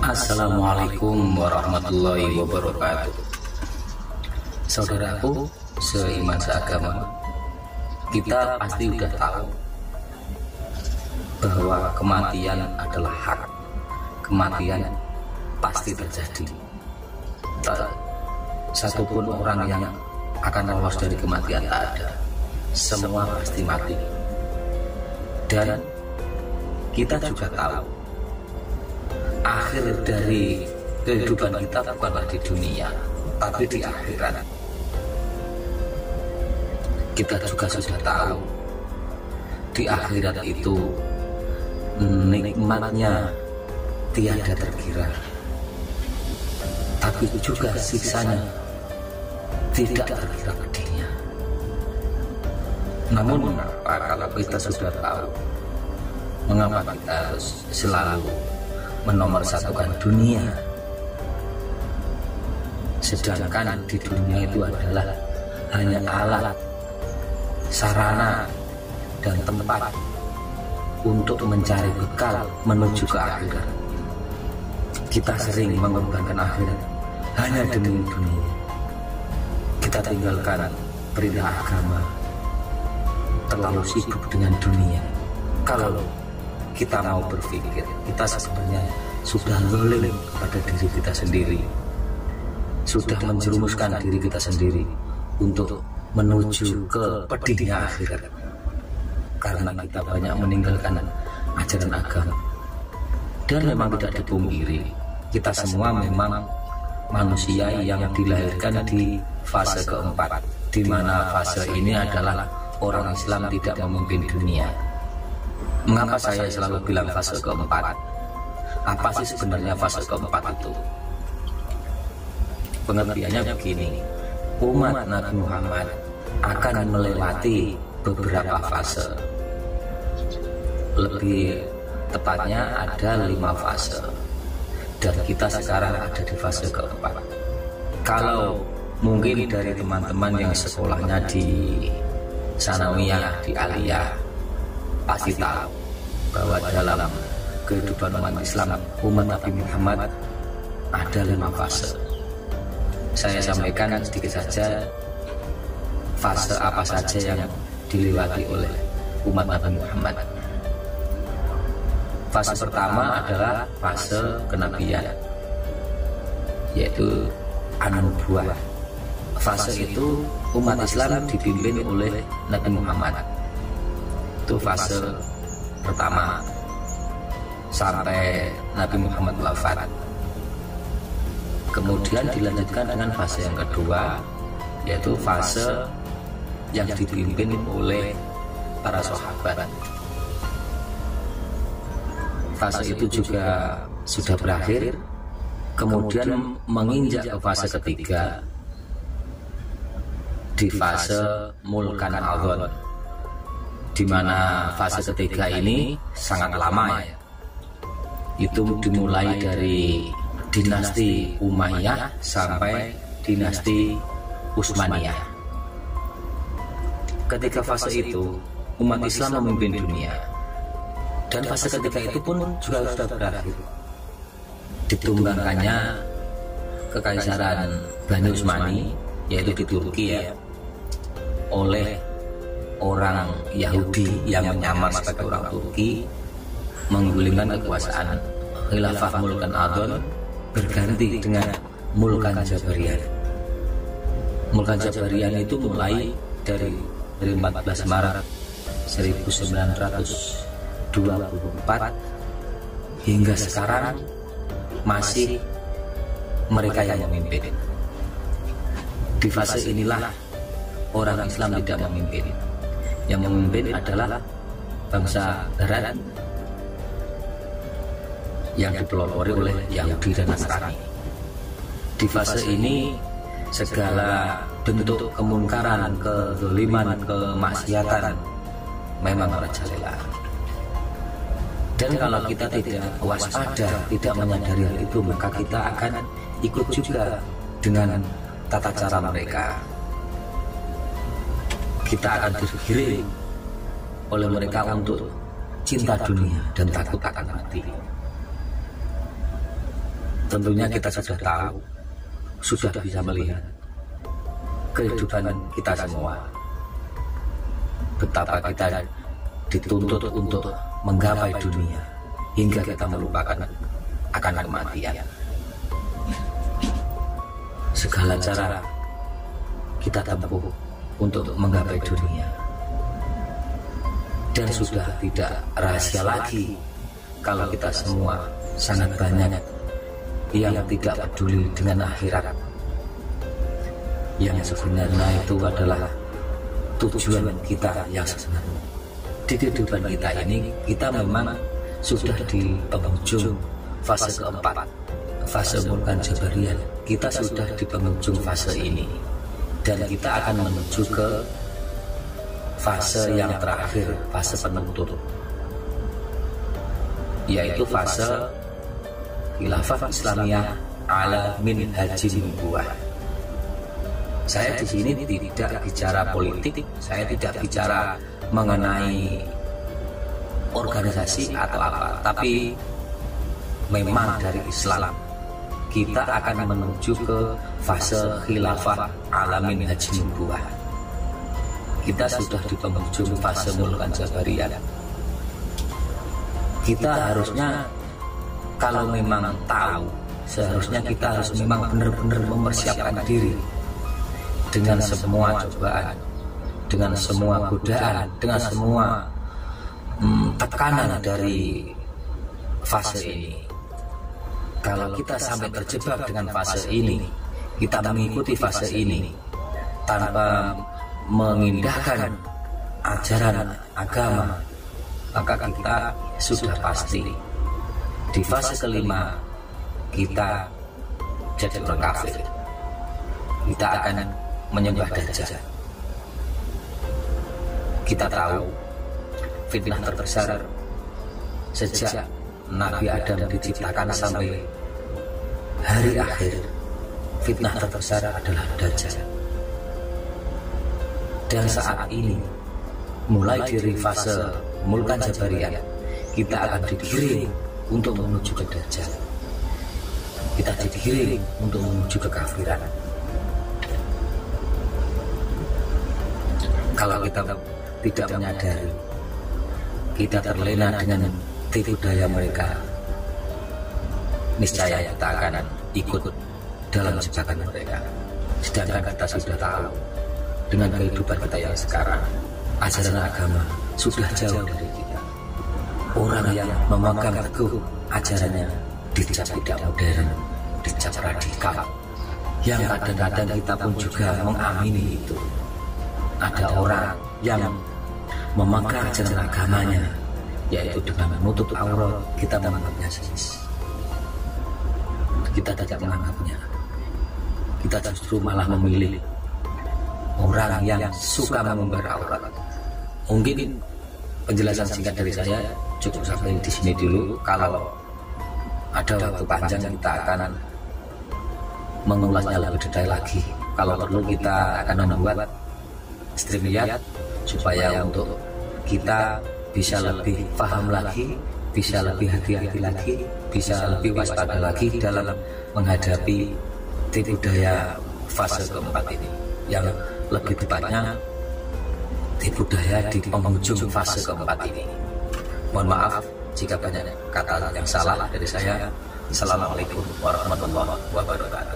Assalamualaikum warahmatullahi wabarakatuh. Saudaraku seiman seagama, kita pasti sudah tahu bahwa kematian adalah hak. Kematian pasti terjadi. Tak satupun orang yang akan lolos dari kematian tak ada. Semua pasti mati. Dan kita juga tahu akhir dari kehidupan kita bukanlah di dunia, tapi di akhirat. Kita juga sudah tahu di akhirat itu nikmatnya tiada terkira, tapi juga siksanya tidak terkira pedihnya. Namun mengapa kalau kita sudah tahu, mengapa kita harus selalu menomorsatukan dunia, sedangkan di dunia itu adalah hanya alat, sarana, dan tempat untuk mencari bekal menuju ke akhirat. Kita sering mengorbankan akhirat hanya demi dunia. Kita tinggalkan perintah agama, terlalu sibuk dengan dunia. Kalau kita mau berpikir, kita sebenarnya sudah zalim kepada diri kita sendiri, sudah menjerumuskan diri kita sendiri untuk menuju ke pedihnya akhirat, karena kita banyak meninggalkan ajaran agama. Dan memang tidak dipungkiri, kita semua memang manusia yang dilahirkan di fase keempat, di mana fase ini adalah orang Islam tidak memimpin dunia. Mengapa saya selalu bilang fase keempat? Apa sih sebenarnya fase keempat itu? Pengertiannya begini, umat Nabi Muhammad akan melewati beberapa fase. Lebih tepatnya ada 5 fase, dan kita sekarang ada di fase keempat. Kalau mungkin dari teman-teman yang sekolahnya di sanawiyah, di aliyah, pasti tahu bahwa dalam kehidupan umat Islam, umat Nabi Muhammad ada 5 fase. Saya sampaikan sedikit saja fase apa saja yang dilewati oleh umat Nabi Muhammad. Fase pertama adalah fase kenabian, yaitu an-nubuwah. Fase itu umat Islam dipimpin oleh Nabi Muhammad. Itu fase pertama sampai Nabi Muhammad wafat. Kemudian dilanjutkan dengan fase yang kedua, yaitu fase yang dipimpin oleh para sahabat. Fase itu juga sudah berakhir, kemudian menginjak ke fase ketiga, di fase mulkan adhon, di mana fase ketiga ini sangat lama ya. Itu dimulai dari dinasti Umayyah sampai dinasti Utsmaniyah. Ketika fase itu umat Islam memimpin dunia, dan fase ketiga itu pun juga sudah berakhir. Ditumbangkannya kekaisaran Bani Utsmani, yaitu di Turki ya, oleh orang Yahudi yang menyamar sebagai orang Turki, menggulingkan kekuasaan khilafah Mulkan Adhon berganti dengan Mulkan Jabariyah. Mulkan Jabariyah itu mulai dari 14 Maret 1924 hingga sekarang masih mereka yang memimpin. Di fase inilah orang Islam tidak memimpin. Yang memimpin adalah bangsa Barat yang dipelopori oleh Yahudi dan Nasrani. Di fase ini segala bentuk kemungkaran, kezaliman, kemaksiatan memang merajalela. Dan kalau kita tidak waspada, tidak menyadari hal itu, maka kita akan ikut juga dengan tata cara mereka. Kita akan digiring oleh mereka untuk cinta dunia dan takut akan mati. Tentunya kita sudah tahu, sudah bisa melihat kehidupan kita semua, betapa kita dituntut untuk menggapai dunia hingga kita melupakan akan kematian. Segala cara kita tempuh untuk menggapai dunia, dan sudah tidak rahasia lagi kalau kita semua sangat banyak yang tidak peduli dengan akhirat, yang sebenarnya itu adalah tujuan kita yang sebenarnya. Di kehidupan kita ini, kita memang sudah di penghujung fase keempat, fase Mulkan Jabariyah. Kita sudah di penghujung fase ini, dan kita akan menuju ke fase yang terakhir, fase penutup, yaitu fase Khilafah Islamiyah ala minhajin nubuwah. Saya di sini tidak bicara politik, saya tidak bicara mengenai organisasi atau apa, tapi memang dari Islam kita akan menuju ke fase khilafah ala minhajin nubuwah. Kita sudah di penghujung fase Mulkan Jabariyah. Kita harusnya, kalau memang tahu, seharusnya kita harus memang benar-benar mempersiapkan diri dengan semua cobaan, dengan semua godaan, dengan semua tekanan dari fase ini. Kalau kita sampai terjebak dengan fase ini, kita mengikuti fase ini tanpa mengindahkan ajaran agama, maka kita sudah pasti di fase kelima kita jadi orang kafir. Kita akan menyembah Dajjal. Kita tahu fitnah terbesar sejak Nabi Adam diciptakan sampai hari akhir, fitnah terbesar adalah Dajjal. Dan saat ini, mulai dari fase Mulkan Jabariyah, kita akan digiring untuk menuju ke Dajjal. Kita digiring untuk menuju ke kekafiran. Kalau kita tidak menyadari, kita terlena dengan tipu daya mereka, niscaya kita akan ikut dalam jebakan mereka. Sedangkan kita sudah tahu, dengan kehidupan kita yang sekarang, ajaran agama sudah jauh dari kita. Orang yang memegang teguh ajarannya dicap tidak modern, dicap radikal, yang kadang-kadang kita pun juga mengamini itu. Ada orang yang memakai ajaran agamanya, yaitu dengan menutup aurat, kita menganggapnya sis. Kita tidak menganggapnya. Kita justru malah memilih orang yang suka mengumbar aurat. Mungkin penjelasan singkat dari saya cukup sampai di sini dulu. Kalau ada waktu panjang kita akan mengulasnya lebih detail lagi. Kalau perlu kita akan membuat streamlight supaya untuk kita bisa lebih paham lagi, bisa lebih hati-hati lagi, bisa lebih waspada lagi dalam menghadapi tipu daya fase keempat ini, yang lebih tepatnya tipu daya di penghujung fase keempat ini. Mohon maaf jika banyak kata yang salah dari saya. Assalamualaikum warahmatullahi wabarakatuh.